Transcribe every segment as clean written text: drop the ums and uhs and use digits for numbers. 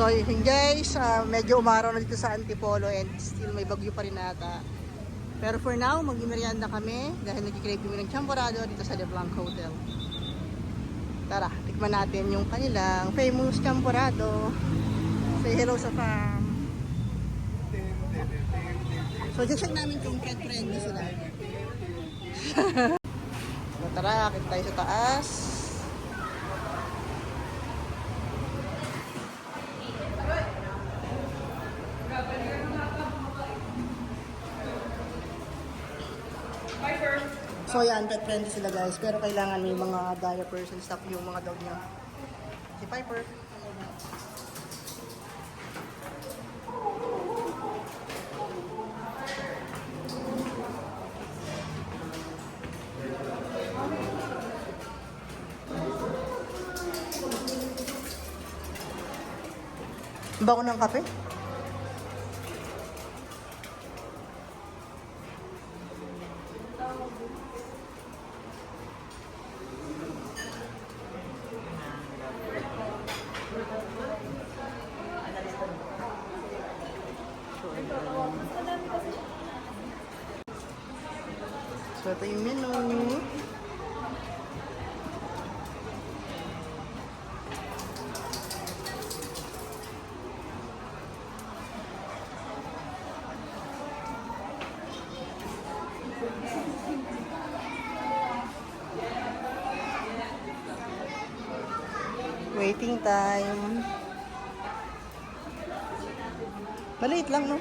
So yun guys, medyo umaraw na dito sa Antipolo and still may bagyo pa rin ata. Pero for now, mag-merienda kami dahil nag-crave kami ng champorado dito sa LeBlanc Hotel. Tara, tikman natin yung kanilang famous champorado. Say hello sa fam. So check namin kung friendly sila. So, tara, akit tayo sa taas. So yan, pet friendly sila guys. Pero kailangan may mga diapers and stuff yung mga dog niya. Si Piper. Bango ng kape? So ito yung menu. Waiting time. Maliit lang, no?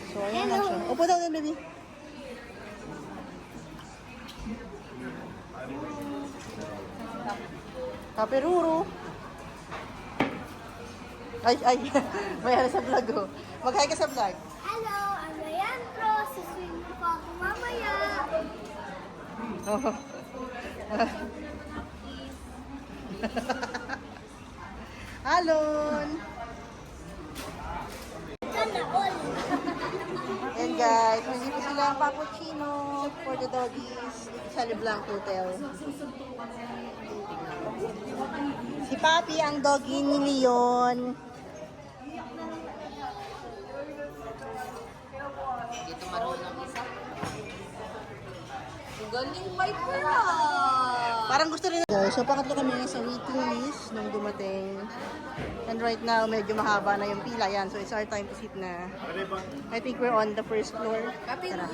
So, ayan lang siya. Upo daw din, baby. Kaperuro. Ay, mayroon sa vlog, oh. Mag-hi ka sa vlog. Hello, ano yan, bro? Siswing ko ako mamaya. Oh. Alon! Sana all. And guys, hindi po sila ang cappuccino for the doggies sa LeBlanc Hotel. Si Papi ang doggy ni Leon. Dito marunong isa. Galing may pera. Parang gusto rin guys. So pangatlo kami sa waiting list nung dumating. And right now, medyo mahaba na yung pila yan. So it's our time to sit na. I think we're on the first floor. Tara,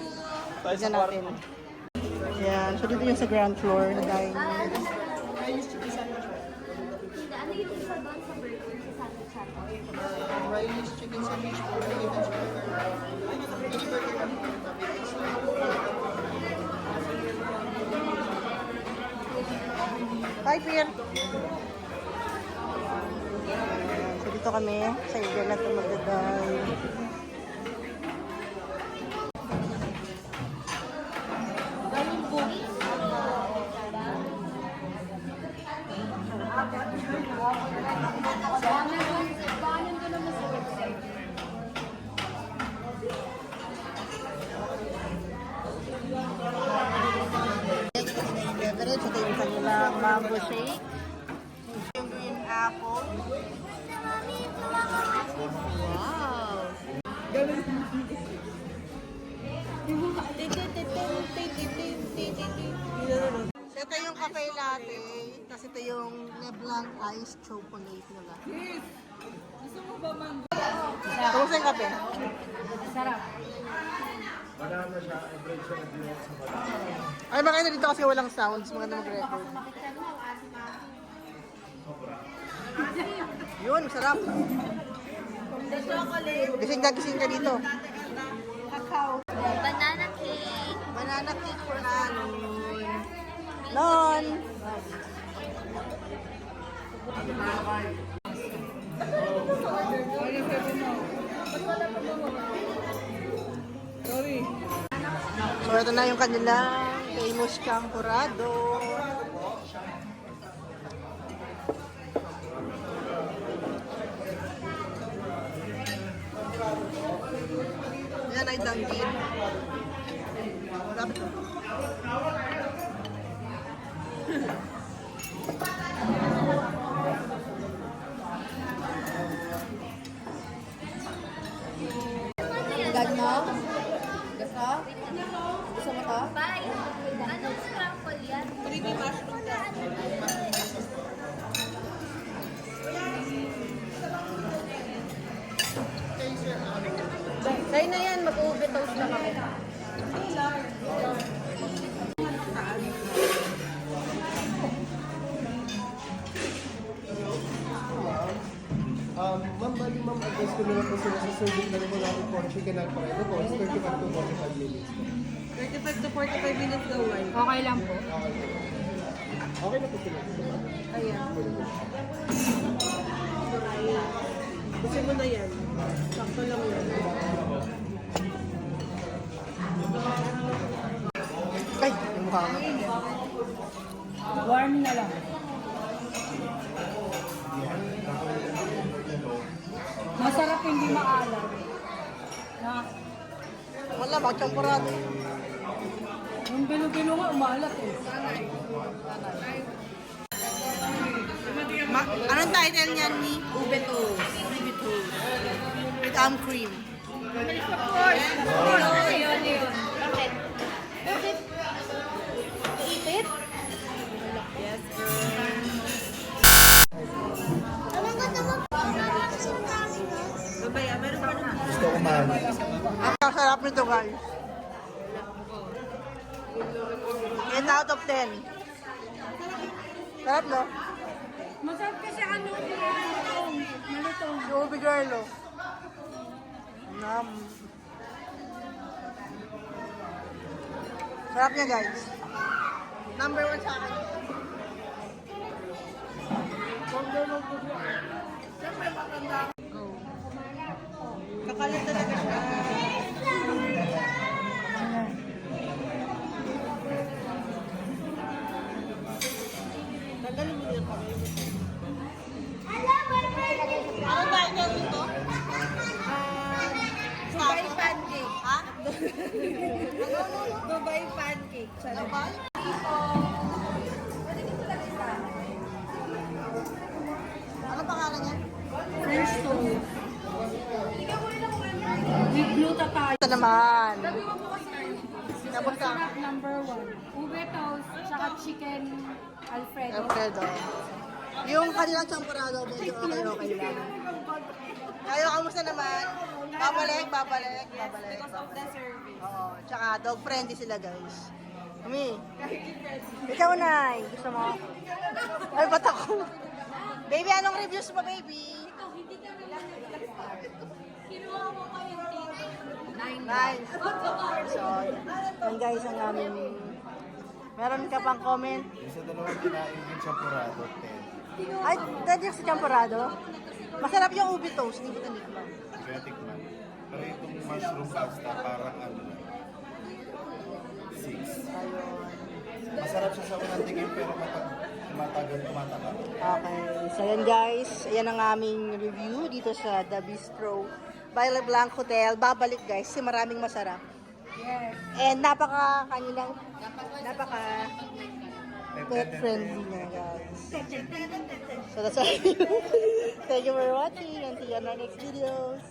tignan natin. Yan. So dito yung sa ground floor na dining. Ano yung isa doon sa burger sa sandwich natin? Riley's chicken sandwich for Hi, Pierre. So dito kami sa area na ito magdadal. Beverage, ito yung kanilang mango shake. Yung green apple. Wow! So ito yung cafe latte, tapos ito yung LeBlanc iced chocolate nila. Gusto mo ba mango? Kumusta yung kape? Sarap. Banana siya, i-break siya na direct sa banana. Ay, makita dito kasi walang sounds, maganda mag-record. Yun, sarap. The chocolate. Gising ka dito. Cacao. Banana cake. Banana cake for Anon. Non! Sorry. So, ito na yung kanilang famous champorado. Yan ay danggit. Gag mo? Gusto? Gusto mo to? Bye. Anong scramble yan? Creamy mushroom. Sa'yo na yan, mag-ube toast na kami. Ma'am, bali ma'am, advice ko na lang po sila sa serving na rin po natin for chicken alfredo po. It's 35 to 45 minutes. 35 to 45 minutes daw ay. Okay lang po. Okay na po sila. Ayan. Gusto mo na yan. Sakto lang yan. Ay, yung mukha mo. Warm na lang. Masarap hindi maalat. Na, Wala, mag-champurado. yung bilo-bilo nga umalat eh. Anong title niyan ni? Ube toast. Ube toast. With cream. Of course. Yun. Bakit? Bakit? Ipit? Yes, Anong gusto mo? Kasing dami na. Babaya, meron pa na. Gusto ko man. Ang sarap nito, guys. 10 out of 10. Sarap, no? Masarap kasi ano, malutong. Yung ube girl, oh. Nam. Sarap niya, guys. Number 1 sa akin. Kakalat talaga siya. Tagalin mo yun kami. Ano title nito? Dubai pancake. Ha? Dubai pancake. Sarap. Labal? Ano pangalan niya? French toast. With glutathione. Ito naman. Tapos ka. Masarap number 1. Ube toast, tsaka chicken Alfredo. Alfredo. Yung kanilang champurado, medyo okay lang. Kayo, kamusta naman? Babalik. Because of the service. Oo, tsaka dog friendly sila, guys. Kami. Ikaw, Nay. Gusto mo? Ay, ba't ako? Baby, anong reviews mo, baby? Nice. So, yan guys ang aming... Meron ka pang comment? Yung sa dalawang kinain yung champurado, 10. Ay, dahil yung sa champurado. Masarap yung ubi toast. Hindi ko tanikman. Kaya tikman. Pero itong mushroom pasta, parang ano lang. 6. Masarap siya sa unang tingin pero kapag tumatagal. Okay. So yan guys. Ayan ang aming review dito sa The Bistro by LeBlanc Hotel. Babalik guys kasi maraming masarap. Yes. And napaka pet friendly na guys. So that's all. Thank you for watching and see you on our next videos.